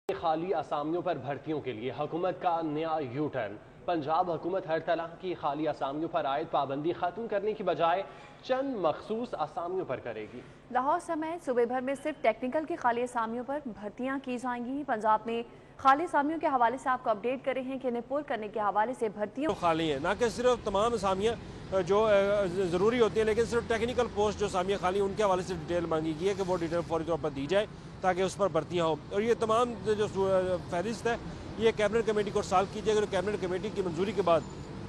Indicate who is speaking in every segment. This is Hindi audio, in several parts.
Speaker 1: खाली असामियों पर भर्तियों के लिए हुकूमत का नया यू टर्न। पंजाब हुकूमत हर तरह की खाली असामियों पर आयद पाबंदी खत्म करने की बजाय चंद मखसूस असामियों पर करेगी।
Speaker 2: लाहौर समेत सूबे भर में सिर्फ टेक्निकल की खाली असामियों पर भर्तियां की जाएंगी। पंजाब में खाली असामियों के हवाले से आपको अपडेट करे हैं कि इन्हें पुर करने के हवाले से भर्तियों
Speaker 3: खाली है, ना कि सिर्फ तमाम असामियाँ जो ज़रूरी होती है, लेकिन सिर्फ टेक्निकल पोस्ट जो असामियाँ खाली उनके हवाले से डिटेल मांगी गई है कि वो डिटेल फौरी तौर पर दी जाए ताकि उस पर भर्तियाँ हों। और ये तमाम जो फहरिस्त है ये कैबिनेट कमेटी को साल की जाएगी। कैबिनेट कमेटी की मंजूरी के बाद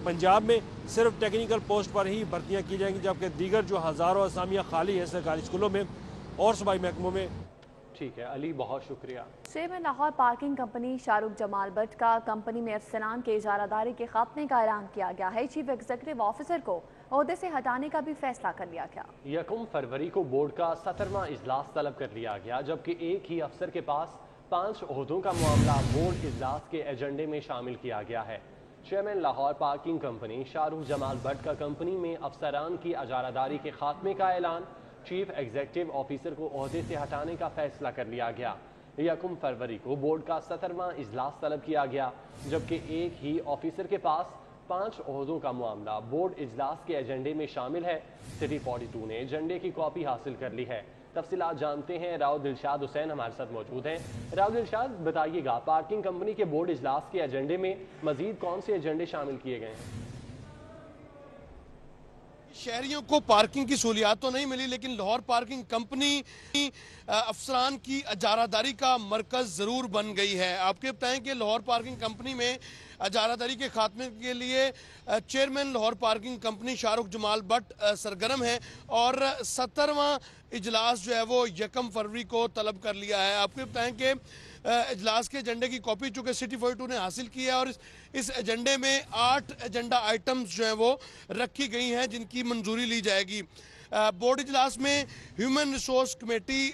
Speaker 3: पंजाब में सिर्फ टेक्निकल पोस्ट पर ही भर्तियाँ की जाएंगी, जबकि दीगर जो हज़ारों असामियाँ खाली हैं सरकारी स्कूलों में और सूबाई महकमों में।
Speaker 1: ठीक है अली, बहुत शुक्रिया।
Speaker 2: Chairman Lahore parking company Shahrukh Jamal Bhatt का कंपनी में अफसरान के इजारादारी के खात्मे का ऐलान किया गया है। चीफ एग्जीक्यूटिव ऑफिसर को ओहदे से हटाने का भी फैसला कर लिया गया।
Speaker 1: 1 फरवरी को बोर्ड का 17वां इजलास तलब कर लिया गया, जबकि एक ही अफसर के पास 5 ओहदों का मामला बोर्ड इजलास के एजेंडे में शामिल किया गया है। Chairman Lahore parking company Shahrukh Jamal Bhatt का कंपनी में अफसरान की इजारादारी के खात्मे का ऐलान चीफ एग्जीक्यूटिव ऑफिसर को ओहदे से हटाने का फैसला कर लिया गया। 1 फरवरी को बोर्ड का 17वां इजलास तलब किया गया, जबकि एक ही ऑफिसर के पास 5 ओहदों का मामला बोर्ड इजलास के एजेंडे में शामिल है। सिटी 42 ने एजेंडे की कॉपी हासिल कर ली है। तफसीलात जानते हैं, राव दिलशाद हुसैन हमारे साथ मौजूद हैं। राव दिलशाद, बताइएगा पार्किंग कंपनी के बोर्ड इजलास के एजेंडे में मजीद कौन से एजेंडे शामिल किए गए हैं?
Speaker 4: शहरियों को पार्किंग की सहूलियात तो नहीं मिली, लेकिन लाहौर पार्किंग कंपनी अफसरान की इजारादारी का मरकज़ ज़रूर बन गई है। आपके बताएं कि लाहौर पार्किंग कंपनी में इजारादारी के खात्मे के लिए chairman Lahore parking company Shahrukh Jamal Bhatt सरगर्म है और 17वां इजलास जो है वो 1 फरवरी को तलब कर लिया है। आपको बताएं कि इजलास के एजेंडे की कॉपी चूँकि सिटी 42 ने हासिल की है और इस एजेंडे में 8 एजेंडा आइटम्स जो हैं वो रखी गई हैं जिनकी मंजूरी ली जाएगी। बोर्ड इजलास में ह्यूमन रिसोर्स कमेटी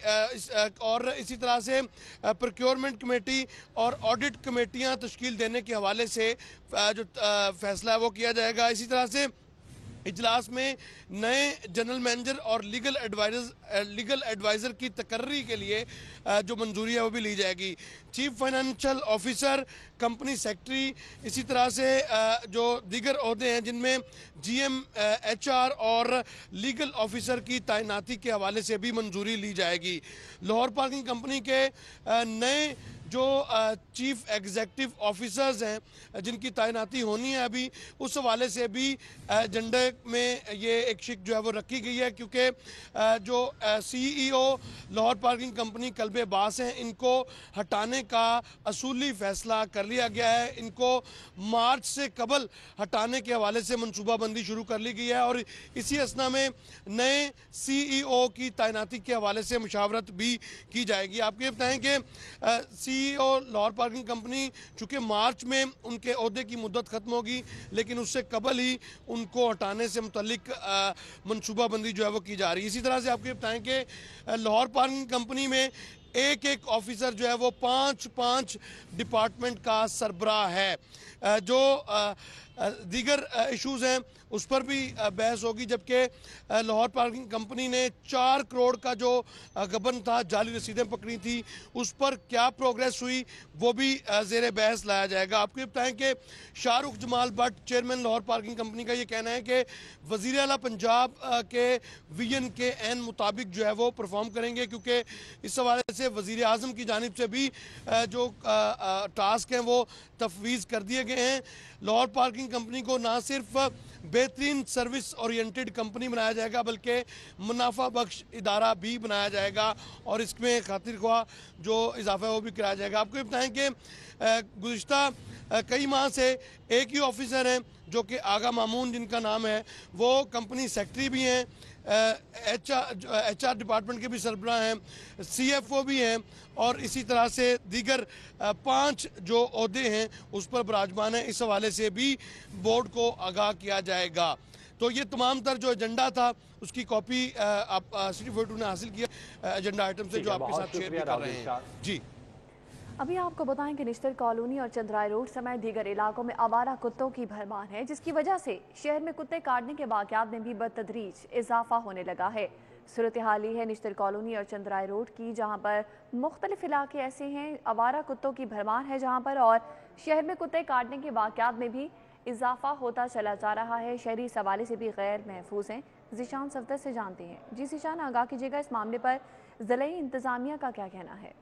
Speaker 4: और इसी तरह से प्रोक्योरमेंट कमेटी और ऑडिट कमेटियां तश्कील देने के हवाले से जो फैसला है वो किया जाएगा। इसी तरह से इजलास में नए जनरल मैनेजर और लीगल एडवाइज़र की तकर्री के लिए जो मंजूरी है वो भी ली जाएगी। Chief financial officer, company secretary, इसी तरह से जो दीगर ओहदे हैं जिनमें जीएम, एचआर और लीगल ऑफिसर की तैनाती के हवाले से भी मंजूरी ली जाएगी। लाहौर पार्किंग कंपनी के नए जो चीफ एग्जीक्यूटिव ऑफिसर्स हैं जिनकी तैनाती होनी है अभी, उस हवाले से भी एजेंडे में ये एक शिक जो है वो रखी गई है, क्योंकि जो CEO Lahore parking company Kalbe बास हैं इनको हटाने का असूली फैसला कर लिया गया है। इनको मार्च से कबल हटाने के हवाले से मनसूबाबंदी शुरू कर ली गई है और इसी असना में नए सीईओ की तैनाती के हवाले से मुशावरत भी की जाएगी। आपको ये बताएं कि सीईओ लाहौर पार्किंग कंपनी चूँकि मार्च में उनके ओहदे की मुद्दत खत्म होगी, लेकिन उससे कबल ही उनको हटाने से मुतल्लिक मनसूबाबंदी जो है वो की जा रही है। इसी तरह से आपको ये बताएं कि लाहौर पार्किंग कंपनी में एक ऑफिसर जो है वो 5 डिपार्टमेंट का सरबराह है। जो दीगर इश्यूज़ हैं उस पर भी बहस होगी, जबकि लाहौर पार्किंग कंपनी ने 4 करोड़ का जो गबन था, जाली रसीदें पकड़ी थी, उस पर क्या प्रोग्रेस हुई वो भी ज़ेर बहस लाया जाएगा। आपको ये बताएं कि Shahrukh Jamal Bhatt chairman Lahore parking company का ये कहना है कि वज़ीर आला पंजाब के विजन के ऐन मुताबिक जो है वो परफॉर्म करेंगे, क्योंकि इस हवाले से वज़ीर आज़म की जानिब से भी जो टास्क हैं वो तफवीज़ कर दिए गए हैं। लाहौर पार्किंग कंपनी को ना सिर्फ बेहतरीन सर्विस ओरिएंटेड कंपनी बनाया जाएगा बल्कि मुनाफा बख्श इदारा भी बनाया जाएगा और इसमें खातिर ख्वाह जो इजाफा है वो भी कराया जाएगा। आपको ये बताएं कि गुज़िश्ता कई माह से एक ही ऑफिसर हैं जो कि आगा मामून जिनका नाम है, वो कंपनी सेक्रेटरी भी हैं, एचआर डिपार्टमेंट के भी सरबराह हैं, सीएफओ भी हैं और इसी तरह से दीगर 5 जो ओहदे हैं उस पर विराजमान हैं। इस हवाले से भी बोर्ड को आगाह किया जाएगा। तो ये तमाम तर जो एजेंडा था उसकी कॉपी आप सिटी 42 ने हासिल किया एजेंडा आइटम से, जो आपके साथ शेयर भी कर रहे हैं। जी,
Speaker 2: अभी आपको बताएं कि निश्तर कॉलोनी और चंद्राय रोड समेत दीगर इलाकों में आवारा कुत्तों की भरमार है, जिसकी वजह से शहर में कुत्ते काटने के वाकयात में भी बदतदरीज इजाफा होने लगा है। सूरत हाल ही है निश्तर कॉलोनी और चंद्राय रोड की, जहां पर मुख्तलिफ इलाके ऐसे हैं आवारा कुत्तों की भरमार है जहां पर, और शहर में कुत्ते काटने के वाक़यात में भी इजाफा होता चला जा रहा है। शहरी इस हवाले से भी गैर महफूज हैं। ज़ीशान सफदर से जानते हैं। जी ज़ीशान, आगाह कीजिएगा, इस मामले पर ज़िले इंतज़ामिया का क्या कहना है?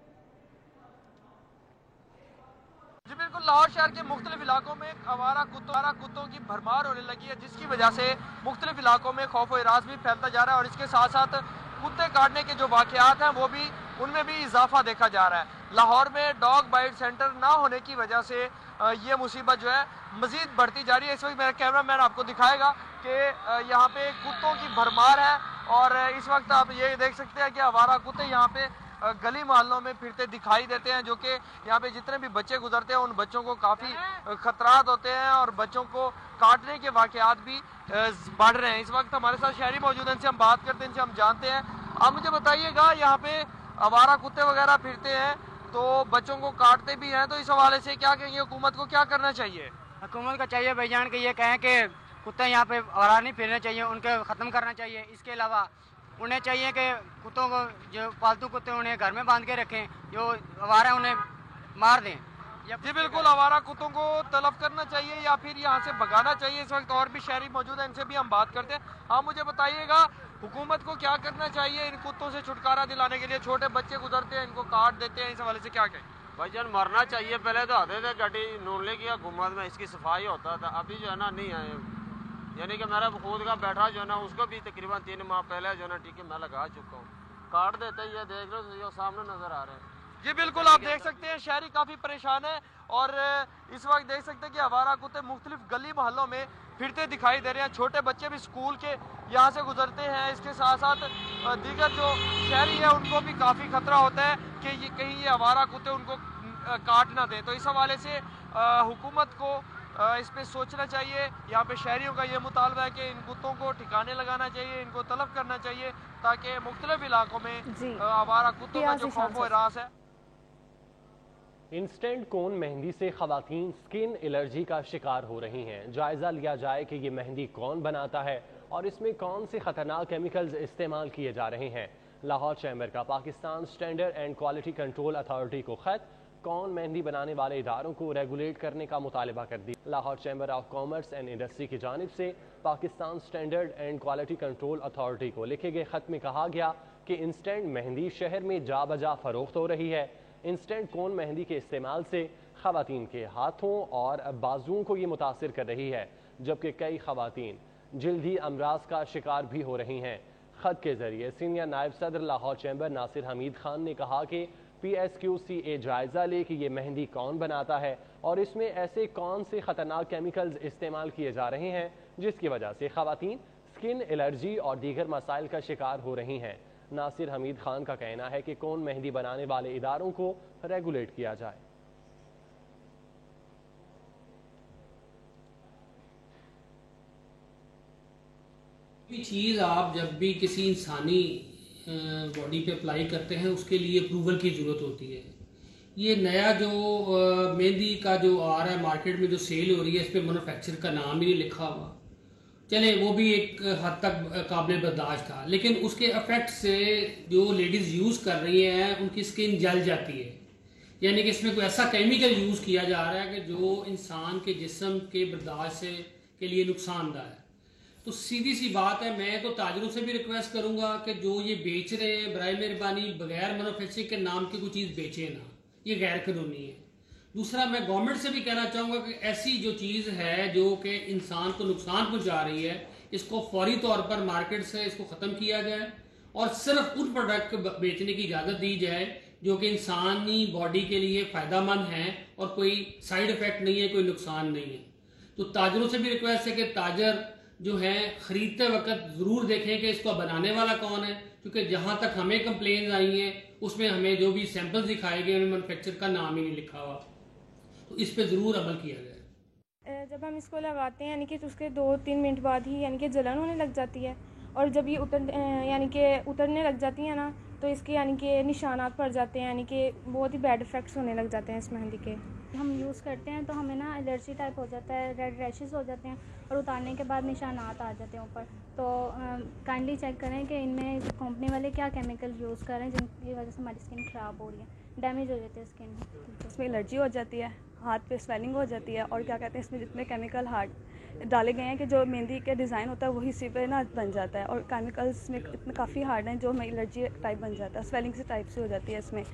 Speaker 5: जी बिल्कुल, लाहौर शहर के मुख्तलिफ इलाकों में आवारा कुत्तों की भरमार होने लगी है, जिसकी वजह से मुख्तलिफ इलाकों में खौफ व इराज भी फैलता जा रहा है और इसके साथ साथ कुत्ते काटने के जो वाक़यात हैं वो भी उनमें भी इजाफा देखा जा रहा है। लाहौर में डॉग बाइट सेंटर ना होने की वजह से ये मुसीबत जो है मजीद बढ़ती जा रही है। इस वक्त मेरा कैमरा मैन आपको दिखाएगा कि यहाँ पे कुत्तों की भरमार है और इस वक्त आप ये देख सकते हैं कि आवारा कुत्ते यहाँ पे गली मोहल्लों में फिरते दिखाई देते हैं, जो कि यहाँ पे जितने भी बच्चे गुजरते हैं उन बच्चों को काफ़ी खतरात होते हैं और बच्चों को काटने के वाक़यात भी बढ़ रहे हैं। इस वक्त हमारे साथ शहरी मौजूद हैं, इनसे हम बात करते हैं, इनसे हम जानते हैं। आप मुझे बताइएगा, यहाँ पे आवारा कुत्ते वगैरह फिरते हैं तो बच्चों को काटते भी हैं, तो इस हवाले से क्या कहेंगे, हुकूमत को क्या करना चाहिए?
Speaker 6: हुकूमत को चाहिए भाईजान कि ये कहें कि कुत्ते यहाँ पे आवारा नहीं फिरने चाहिए, उनके ख़त्म करना चाहिए। इसके अलावा उन्हें चाहिए कि कुत्तों को, जो पालतू कुत्ते उन्हें घर में बांध के रखें, जो आवारा उन्हें मार दें।
Speaker 5: जी बिल्कुल, आवारा कुत्तों को तलब करना चाहिए या फिर यहाँ से भगाना चाहिए। इस वक्त और भी शहरी मौजूद हैं, इनसे भी हम बात करते हैं। आप मुझे बताइएगा, हुकूमत को क्या करना चाहिए इन कुत्तों से छुटकारा दिलाने के लिए? छोटे बच्चे गुजरते हैं, इनको काट देते हैं, इस हवाले से क्या कहें?
Speaker 7: भाईजान मरना चाहिए। पहले तो आते थे गड्डी नूनले की हुकूमत में इसकी सफाई होता था, अभी जो है ना नहीं है। यानी कि मेरा खुद का बैठा जो है ना, उसको भी तकरीबन 3 माह पहले जो है ना टीके मैं लगा चुका हूँ। काट देते ये देख लो, जो सामने नजर आ रहे हैं।
Speaker 5: जी बिल्कुल, आप देख सकते हैं शहरी काफ़ी परेशान है और इस वक्त देख सकते हैं कि आवारा कुत्ते मुख्तलिफ गली मोहल्लों में फिरते दिखाई दे रहे हैं। छोटे बच्चे भी स्कूल के यहाँ से गुजरते हैं। इसके साथ साथ दीगर जो शहरी है उनको भी काफ़ी खतरा होता है कि ये कहीं ये आवारा कुत्ते उनको काट ना दें। तो इस हवाले से हुकूमत को इस पे सोचना चाहिए। यहाँ पे शहरियों का ये मुतालबा है कि इन कुत्तों को ठिकाने लगाना चाहिए, इनको तलब करना चाहिए, ताकि मुख्तलिफ इलाकों में आवारा कुत्तों का जो खौफ व हिरास है।
Speaker 1: इंस्टेंट कोन मेहंदी से खवातीन स्किन एलर्जी का शिकार हो रही हैं। जायजा लिया जाए कि ये मेहंदी कौन बनाता है और इसमें कौन से खतरनाक केमिकल्स इस्तेमाल किए जा रहे हैं। लाहौर चैम्बर का Pakistan standard and quality control authority को खत, कौन मेहंदी बनाने वाले इदारों को रेगुलेट करने का मुतालबा कर दी। Lahore chamber of commerce and industry की जानिब से Pakistan standard and quality control authority को लिखे गए खत में कहा गया कि इंस्टेंट मेहंदी शहर में जा बजा फरोख्त हो रही है। इंस्टेंट कोन मेहंदी के इस्तेमाल से खवातीन के हाथों और बाजुओं को ये मुतासिर कर रही है, जबकि कई खवातीन जल्दी अमराज का शिकार भी हो रही हैं। खत के जरिए सीनियर नायब सदर लाहौर चैम्बर नासिर हमीद खान ने कहा कि PSQCA जायजा ले कि ये मेहंदी कौन बनाता है और इसमें ऐसे कौन से खतरनाक केमिकल्स इस्तेमाल किए जा रहे हैं जिसकी वजह से खवातीन स्किन एलर्जी और दीगर मसाइल का शिकार हो रही हैं। नासिर हमीद खान का कहना है कि कौन मेहंदी बनाने वाले इदारों को रेगुलेट किया जाए।
Speaker 8: चीज़ आप जब भी किसी इंसानी बॉडी पे अप्लाई करते हैं उसके लिए अप्रूवल की ज़रूरत होती है। ये नया जो मेहंदी का जो आ रहा है मार्केट में, जो सेल हो रही है, इस पर मैन्युफैक्चर का नाम ही नहीं लिखा हुआ। चले वो भी एक हद तक काबिल बर्दाश्त था, लेकिन उसके इफेक्ट से जो लेडीज़ यूज़ कर रही हैं उनकी स्किन जल जाती है। यानी कि इसमें कोई ऐसा केमिकल यूज़ किया जा रहा है कि जो इंसान के जिस्म के बर्दाश्त के लिए नुकसानदायक है। तो सीधी सी बात है, मैं तो ताजरों से भी रिक्वेस्ट करूंगा कि जो ये बेच रहे हैं बराए मेहरबानी बगैर मैन्युफैक्चरिंग के नाम की कोई चीज़ बेचे ना, ये गैर कानूनी है। दूसरा, मैं गवर्नमेंट से भी कहना चाहूँगा कि ऐसी जो चीज़ है जो कि इंसान को नुकसान पहुँचा रही है, इसको फौरी तौर पर मार्केट से इसको ख़त्म किया जाए और सिर्फ उन प्रोडक्ट बेचने की इजाज़त दी जाए जो कि इंसानी बॉडी के लिए फ़ायदेमंद हैं और कोई साइड इफ़ेक्ट नहीं है, कोई नुकसान नहीं है। तो ताजरों से भी रिक्वेस्ट है कि ताजर जो है ख़रीदते वक्त ज़रूर देखें कि इसको बनाने वाला कौन है, क्योंकि जहाँ तक हमें कंप्लेन आई हैं उसमें हमें जो भी सैंपल्स दिखाए गए उनमें मैन्युफैक्चर का नाम ही नहीं लिखा हुआ। तो इस पे ज़रूर अमल किया जाए।
Speaker 9: जब हम इसको लगाते हैं यानी कि उसके 2-3 मिनट बाद ही यानी कि जलन होने लग जाती है और जब ये उतरने लग जाती है ना, तो इसके यानी कि निशानात पड़ जाते हैं, यानी कि बहुत ही बैड इफ़ेक्ट्स होने लग जाते हैं इस मेहंदी के।
Speaker 10: हम यूज़ करते हैं तो हमें ना एलर्जी टाइप हो जाता है, रेड रैशेस हो जाते हैं और उतारने के बाद निशानात आ जाते हैं ऊपर। तो काइंडली चेक करें कि इनमें कंपनी वाले क्या केमिकल यूज़ कर रहे हैं जिनकी वजह से हमारी स्किन ख़राब हो रही है, डैमेज हो जाती है स्किन।
Speaker 11: इसमें एलर्जी हो जाती है, हाथ पे स्वेलिंग हो जाती है और क्या कहते हैं इसमें जितने केमिकल हार्ड डाले गए हैं कि जो मेहंदी के डिज़ाइन होता है वही इसी पे ना बन जाता है और केमिकल्स में इतने काफ़ी हार्ड हैं जो हमें एलर्जी टाइप बन जाता है, स्वेलिंग से टाइप से हो जाती है इसमें।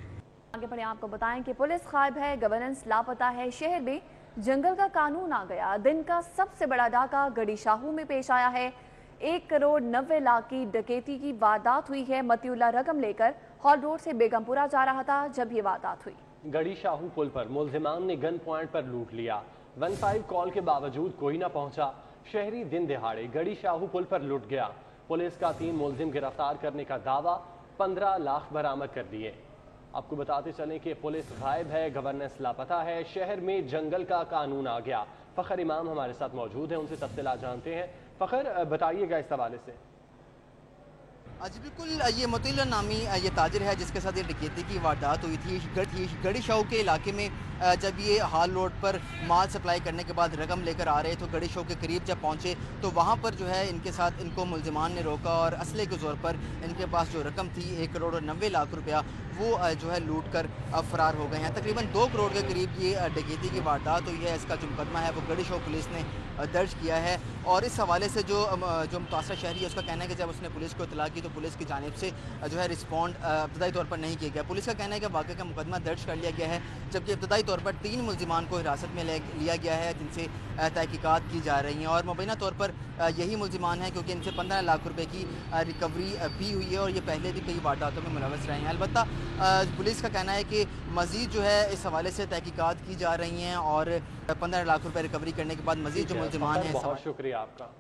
Speaker 2: आगे बढ़े आपको बताएं कि पुलिस गायब है, गवर्नेंस लापता है, शहर में जंगल का कानून आ गया। दिन का सबसे बड़ा डाका गड़ी शाहू में पेश आया है। 1,90,00,000 की डकैती की वारदात हुई है। मतिउल्ला रकम लेकर हॉल रोड से बेगमपुरा जा रहा था जब ये वारदात हुई।
Speaker 1: गड़ी शाहू पुल पर मुलजिमान ने गन पॉइंट पर लूट लिया। 15 कॉल के बावजूद कोई ना पहुंचा। शहरी दिन दिहाड़े गड़ी शाहू पुल पर लुट गया। पुलिस का 3 मुलजिम गिरफ्तार करने का दावा, 15 लाख बरामद कर लिए। आपको बताते चलें कि पुलिस गायब है, गवर्नेंस लापता है, शहर में जंगल का कानून आ गया। फ़खर इमाम हमारे साथ मौजूद हैं, उनसे तफसीलात जानते हैं। फ़खर, बताइएगा इस हवाले से।
Speaker 12: जी बिल्कुल, ये मतिउल्ला नामी ये ताजिर है जिसके साथ ये डकैती की वारदात हुई थी गड़ी शाहू के इलाके में। जब ये हाल रोड पर माल सप्लाई करने के बाद रकम लेकर आ रहे तो गड़ी शाहू के करीब जब पहुंचे तो वहां पर जो है इनके साथ इनको मुलजिमान ने रोका और असले के ज़ोर पर इनके पास जो रकम थी 1,90,00,000 रुपया वो जो है लूट कर फरार हो गए हैं। तकरीबन 2 करोड़ के करीब ये डकैती की वारदात हुई है। इसका जो मुकदमा है वो गड़ी शाहू पुलिस ने दर्ज किया है और इस हवाले से जो मुतासरा शहरी है उसका कहना है कि जब उसने पुलिस को इतला की तो पुलिस की जानिब से जो है रिस्पॉन्ड इब्तदाई तौर पर नहीं किया गया। पुलिस का कहना है कि वाक़े का मुकदमा दर्ज कर लिया गया है, जबकि इब्तदाई तौर पर 3 मुलजिमान को हिरासत में लिया गया है जिनसे तहकीकात की जा रही हैं और मुबैना तौर पर यही मुलजिमान हैं क्योंकि इनसे 15 लाख रुपए की रिकवरी भी हुई है और ये पहले भी कई वारदातों में मुलव्वस रहे हैं। अलबत्ता पुलिस का कहना है कि मज़ीद जो है इस हवाले से तहकीकात की जा रही हैं और 15 लाख रुपए रिकवरी करने के बाद मज़ीद जो मुलजिमान हैं।
Speaker 1: बहुत शुक्रिया आपका।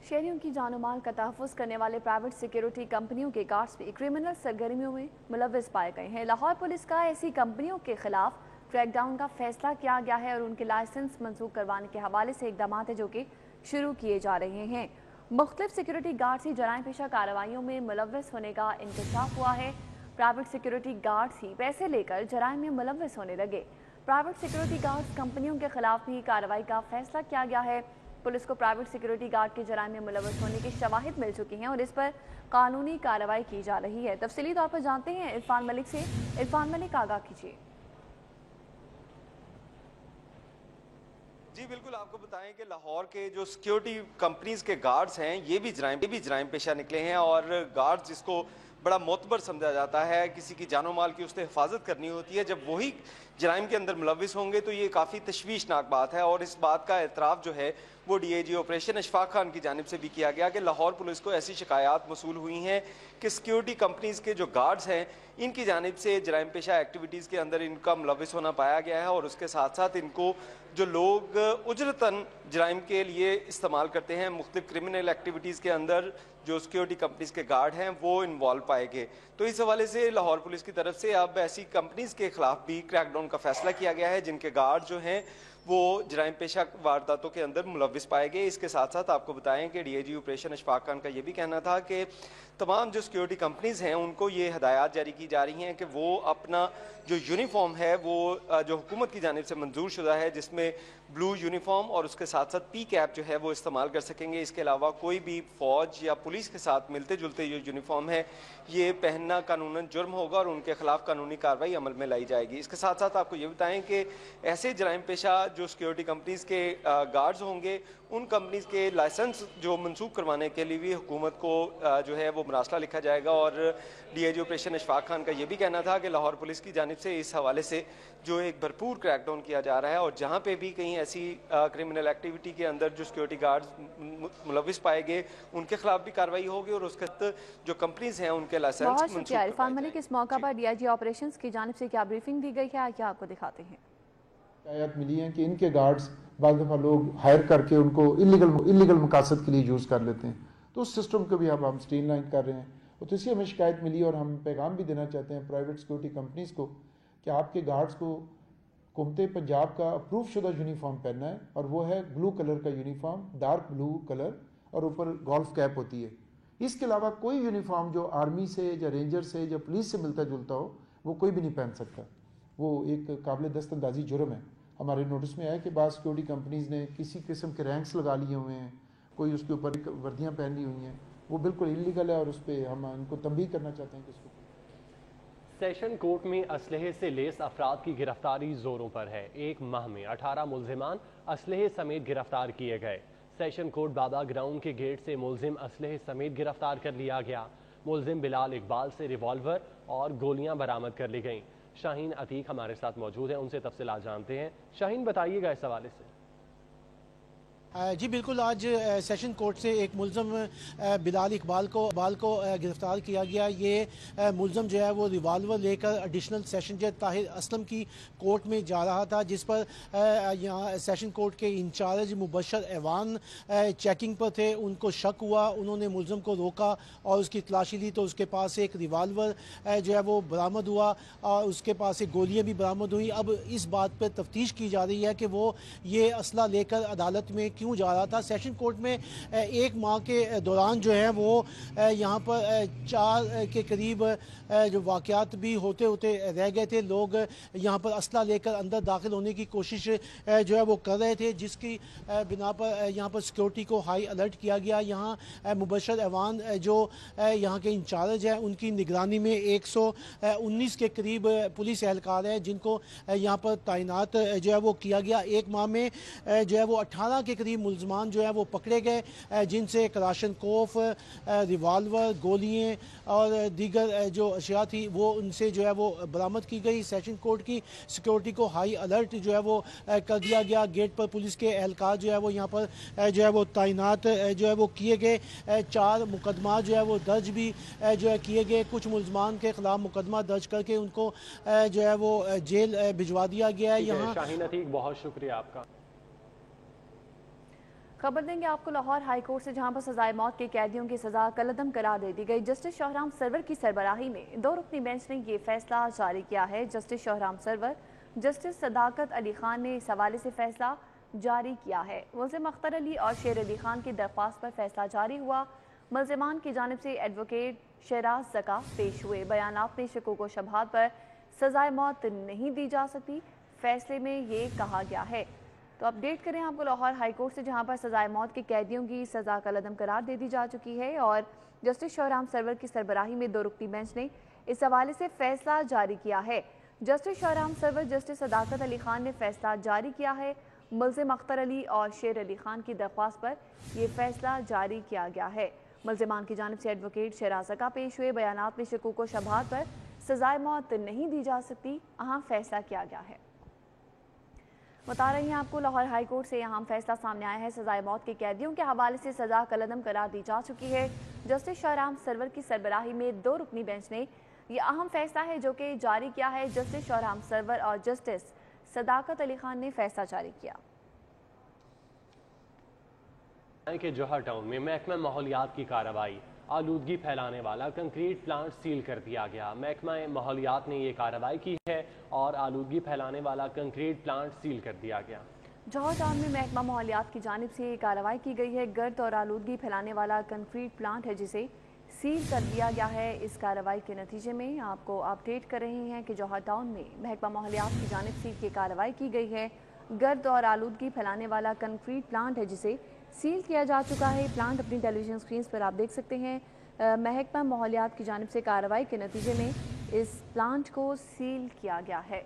Speaker 2: शहरियों की जान माल का तहफ़्फ़ुज़ करने वाले प्राइवेट सिक्योरिटी कंपनियों के गार्ड्स भी क्रिमिनल सरगर्मियों में मुलव्वस पाए गए हैं। लाहौर पुलिस का ऐसी कंपनियों के खिलाफ क्रैकडाउन का फैसला किया गया है और उनके लाइसेंस मंसूख करवाने के हवाले से इकदाम है जो कि शुरू किए जा रहे हैं। मुख्तलिफ सिक्योरिटी गार्ड्स ही जराइम पेशा कार्रवाइयों में मुलव्वस होने का इंकशाफ हुआ है। प्राइवेट सिक्योरिटी गार्ड्स ही पैसे लेकर जराइम में मुलव्वस होने लगे। प्राइवेट सिक्योरिटी गार्ड्स कंपनियों के खिलाफ भी कार्रवाई का फैसला किया गया है। पुलिस को प्राइवेट सिक्योरिटी गार्ड के जराइम में मुलव्वस होने की शवाहिद मिल चुकी हैं और इस पर कानूनी कार्रवाई की जा रही है। तफसीली तौर पर जानते हैं इरफान मलिक से। इरफान मलिक, आगाह कीजिए।
Speaker 13: जी बिल्कुल, आपको बताएं कि लाहौर के जो सिक्योरिटी कंपनीज के गार्ड्स हैं ये भी जराइम पेशा निकले हैं और गार्ड्स जिसको बड़ा मोतबर समझा जाता है, किसी की जानो माल की उसने हिफाजत करनी होती है, जब वही जराइम के अंदर मुलव्वस होंगे तो ये काफ़ी तशवीशनाक बात है। और इस बात का एतराफ़ जो है वो DIG ऑपरेशन अशफाक खान की जानिब से भी किया गया कि लाहौर पुलिस को ऐसी शिकायत मसूल हुई हैं कि सिक्योरिटी कंपनीज़ के जो गार्ड्स हैं इनकी जानिब से जराइम पेशा एक्टिविटीज़ के अंदर इनका मुलव्वस होना पाया गया है और उसके साथ साथ इनको जो लोग उजरतन जराइम के लिए इस्तेमाल करते हैं, मुख्तलिफ क्रिमिनल एक्टिविटीज़ के अंदर जो सिक्योरिटी कंपनीज़ के गार्ड हैं वो इन्वॉल्व पाए गए। तो इस हवाले से लाहौर पुलिस की तरफ से अब ऐसी कंपनीज़ के खिलाफ भी क्रैकडाउन का फैसला किया गया है जिनके गार्ड जो हैं वो जराइम पेशा वारदातों के अंदर मुलव्वस पाए गए। इसके साथ साथ आपको बताएं कि DIG ऑपरेशन अशफाक खान का ये भी कहना था कि तमाम जो सिक्योरिटी कंपनीज़ हैं उनको ये हदायत जारी की जा रही हैं कि वो अपना जो यूनिफॉर्म है वो जो हुकूमत की जानिब से मंजूर शुदा है जिसमें ब्लू यूनिफॉर्म और उसके साथ साथ P कैप जो है वो इस्तेमाल कर सकेंगे। इसके अलावा कोई भी फ़ौज या पुलिस के साथ मिलते जुलते जो यूनिफॉर्म है ये पहनना कानूनन जुर्म होगा और उनके खिलाफ कानूनी कार्रवाई अमल में लाई जाएगी। इसके साथ साथ आपको ये बताएं कि ऐसे जराइम पेशा जो सिक्योरिटी कंपनीज़ के गार्ड्स होंगे उन कंपनीज़ के लाइसेंस जो मनसूख करवाने के लिए भी हुकूमत को जो है वो मरासला लिखा जाएगा। और DIG ऑपरेशन अशफाक खान का ये भी कहना था कि लाहौर पुलिस की जानिब से इस हवाले से जो एक भरपूर क्रैकडाउन किया जा रहा है और जहाँ पे भी कहीं ऐसी क्रिमिनल एक्टिविटी के अंदर जो सिक्योरिटी गार्ड्स मुलव्वस पाए गए उनके खिलाफ भी कार्रवाई होगी और उसके जो कंपनीज़ हैं उनके लाइसेंस।
Speaker 2: बहुत शुक्रिया इरफान मलिक। इस मौका पर DIG ऑपरेशंस की जानिब से क्या ब्रीफिंग दी गई है क्या आपको दिखाते हैं।
Speaker 14: शिकायत मिली है कि इनके गार्ड्स बाद दफ़ा लोग हायर करके उनको इलीगल मकासद के लिए यूज़ कर लेते हैं, तो उस सिस्टम को भी अब हम स्ट्रीमलाइन कर रहे हैं। तो इसी हमें शिकायत मिली और हम पैगाम भी देना चाहते हैं प्राइवेट सिक्योरिटी कंपनीज़ को कि आपके गार्ड्स को हुकूमत पंजाब का अप्रूव शुदा यूनिफॉर्म पहनना है और वो है ब्लू कलर का यूनिफॉर्म, डार्क ब्लू कलर और ऊपर गोल्फ कैप होती है। इसके अलावा कोई यूनिफॉर्म जो आर्मी से या रेंजर से या पुलिस से मिलता जुलता हो वो कोई भी नहीं पहन सकता। वो एक काबिल दस्तंदाजी जुर्म है। हमारे नोटिस में आया कि बाद सिक्योरिटी कंपनीज ने किसी किस्म के रैंक्स लगा लिए हुए हैं, कोई उसके ऊपर वर्दियाँ पहनी हुई हैं, वो बिल्कुल इलीगल है और उस पर हम इनको तंबीह करना चाहते हैं कि इसको।
Speaker 1: सेशन कोर्ट में असलहे से लेस अफराद की गिरफ्तारी जोरों पर है। एक माह में 18 मुल्जिमान असलहे समेत गिरफ्तार किए गए। सेशन कोर्ट बाबा ग्राउंड के गेट से मुल्जिम असलहे समेत गिरफ्तार कर लिया गया। मुल्जिम बिलाल इकबाल से रिवॉल्वर और गोलियां बरामद कर ली गईं। शाहीन अतीक हमारे साथ मौजूद हैं, उनसे तफसीलात जानते हैं। शाहीन, बताइएगा इस हवाले से।
Speaker 15: जी बिल्कुल, आज सेशन कोर्ट से एक मुल्ज़म बिलाल इकबाल को गिरफ़्तार किया गया। ये मुल्ज़म जो है वो रिवाल्वर लेकर एडिशनल सेशन जज ताहिर असलम की कोर्ट में जा रहा था, जिस पर यहाँ सेशन कोर्ट के इंचार्ज मुबशर ऐवान चेकिंग पर थे। उनको शक हुआ, उन्होंने मुल्ज़म को रोका और उसकी तलाशी ली तो उसके पास एक रिवाल्वर जो है वो बरामद हुआ और उसके पास से गोलियाँ भी बरामद हुई। अब इस बात पर तफ्तीश की जा रही है कि वो ये असला लेकर अदालत में क्यों जा रहा था। सेशन कोर्ट में एक माह के दौरान जो है वो यहाँ पर 4 के करीब जो वाक़यात भी होते होते रह गए थे। लोग यहाँ पर असला लेकर अंदर दाखिल होने की कोशिश जो है वो कर रहे थे, जिसकी बिना पर यहाँ पर सिक्योरिटी को हाई अलर्ट किया गया। यहाँ मुबशर ऐवान जो यहाँ के इंचार्ज हैं, उनकी निगरानी में 119 के करीब पुलिस एहलकार हैं जिनको यहाँ पर तैनात जो है वो किया गया। एक माह में जो है वो 18 के करीब मुल्ज़मान जो है वो पकड़े गए, जिनसे कलाशनकोफ, रिवाल्वर, गोलियां और दीगर जो अशिया थी वो उनसे जो है वो बरामद की गई। सेशन कोर्ट की सिक्योरिटी को हाई अलर्ट जो है वो कर दिया गया। गेट पर पुलिस के एहलकार जो है वो यहाँ पर जो है वो तैनात जो है वो किए गए। 4 मुकदमा जो है वो दर्ज भी जो है किए गए। कुछ मुल्ज़मान के खिलाफ मुकदमा दर्ज करके उनको जो है वो जेल भिजवा दिया गया है। यहाँ
Speaker 1: शाहीन अतीक, बहुत शुक्रिया आपका।
Speaker 2: खबर देंगे आपको लाहौर हाई कोर्ट से, जहां पर सजाए मौत के कैदियों की सजा कलअदम करार दे दी गई। जस्टिस शाहराम सरवर की सरबराही में 2 रुकनी बेंच ने ये फैसला जारी किया है। जस्टिस शाहराम सरवर, जस्टिस सदाकत अली खान ने इस हवाले से फैसला जारी किया है। मुल्ज़िम अख्तर अली और शेर अली खान की दरख्वास्त पर फैसला जारी हुआ। मुल्ज़िमान की जानिब से एडवोकेट शहराज ज़का पेश हुए। बयानात में शकूक व शुबहात पर सजाए मौत नहीं दी जा सकती, फैसले में ये कहा गया है। तो अपडेट करें आपको लाहौर हाई कोर्ट से, जहां पर सजाए मौत के कैदियों की सजा कलअदम करार दे दी जा चुकी है और जस्टिस शाहराम सरवर की सरबराही में 2 रुकनी बेंच ने इस हवाले से फैसला जारी किया है। जस्टिस शाहराम सरवर, जस्टिस सदाकत अली खान ने फैसला जारी किया है। मुल्ज़िम अख्तर अली और शेर अली खान की दरख्वास्त पर यह फैसला जारी किया गया है। मुल्ज़िमान की जानिब से एडवोकेट शहराज ज़का पेश हुए। बयानात में शकूक व शुबहात पर सजाए मौत नहीं दी जा सकती, अहम फैसला किया गया है। बता रही हैं आपको लाहौर हाई कोर्ट से अहम फैसला सामने आया है। सजाए मौत के कैदियों के हवाले से सजा कलअदम करार दी जा चुकी है। जस्टिस शाहराम सरवर की सरबराही में 2 रुकनी बेंच ने यह अहम फैसला है जो कि जारी किया है। जस्टिस शाहराम सरवर और जस्टिस सदाकत अली खान ने फैसला जारी किया
Speaker 1: कि जौहर टाउन में महकमा माहौलियात की कार्रवाई, आलूदगी फैलाने वाला कंक्रीट प्लांट सील कर दिया गया। महकमा माहौलियात ने यह कार्रवाई की है और आलूदगी फैलाने वाला कंक्रीट प्लांट सील कर दिया गया।
Speaker 2: जौहर टाउन में महकमा माहौलियात की जानिब से ये कार्रवाई की गई है। गर्द और आलूदगी फैलाने वाला कंक्रीट प्लांट है जिसे सील कर दिया गया है। इस कार्रवाई के नतीजे में आपको अपडेट कर रहे हैं कि जौहर टाउन में महकमा माहौलियात की जानिब से ये कार्रवाई की गई है। गर्द और आलूदगी फैलाने वाला कंक्रीट प्लांट है जिसे सील किया जा चुका है। प्लांट अपनी टेलीविजन स्क्रीन पर आप देख सकते हैं। महकमा माहौलियात की जानिब से कार्रवाई के नतीजे में इस प्लांट को सील किया गया है।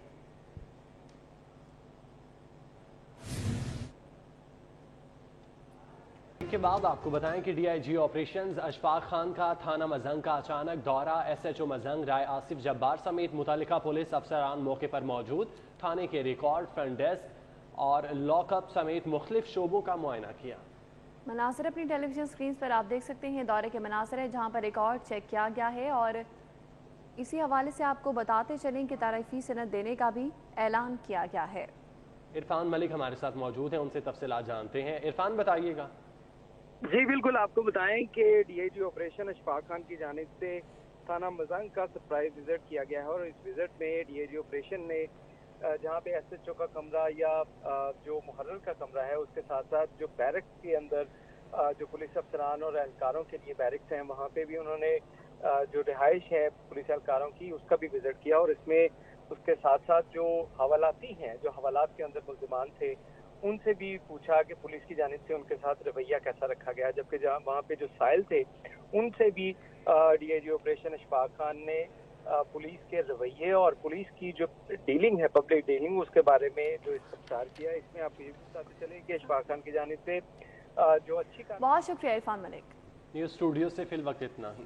Speaker 1: के बाद आपको बताएं कि डीआईजी ऑपरेशंस अशफाक खान का थाना मजंग का अचानक दौरा। एसएचओ मजंग राय आसिफ जब्बार समेत मुतालिका पुलिस अफसरान मौके पर मौजूद। थाने के रिकॉर्ड, फ्रंट डेस्क और लॉकअप समेत मुख्तलिफ शोबों का मुआयना किया।
Speaker 2: मनासर अपनी टेलीविजन स्क्रीन पर आप देख सकते हैं। दौरे के मनासर है जहां पर रिकॉर्ड चेक किया गया है और इसी हवाले से आपको बताते चलें कि तारीफी सनद देने का भी ऐलान किया गया है।
Speaker 1: इरफान मलिक हमारे साथ मौजूद हैं, उनसे तफसीलात जानते हैं। इरफान, बताइएगा।
Speaker 16: जी बिल्कुल, आपको बताएं कि डीआईजी ऑपरेशन अशफाक खान की जानिब से थाना मजंग का सरप्राइज विजिट किया गया है और इस विजिट में डीआईजी ऑपरेशन ने जहां पे एसएचओ का कमरा या जो मुहर्रर का कमरा है उसके साथ साथ जो बैरक्स के अंदर जो पुलिस अफसरान और एहलकारों के लिए बैरिक्स हैं वहाँ पे भी उन्होंने जो रिहाइश है पुलिस एहलकारों की उसका भी विजिट किया, और इसमें उसके साथ साथ जो हवालाती हैं, जो हवालात के अंदर मुल्ज़िमान थे, उनसे भी पूछा कि पुलिस की जानिब से उनके साथ रवैया कैसा रखा गया। जबकि जहाँ वहाँ पे जो साइल थे उनसे भी डीआईजी ऑपरेशन अशफाक खान ने पुलिस के रवैये और पुलिस की जो डीलिंग है, पब्लिक डीलिंग, उसके बारे में जो इस्तफसार किया। इसमें आप ये बताते चले कि अशफाक खान की जानिब से जो अच्छी
Speaker 2: बहुत शुक्रिया इरफान मलिक।
Speaker 1: न्यूज़ स्टूडियो से फिल वक्त इतना ही।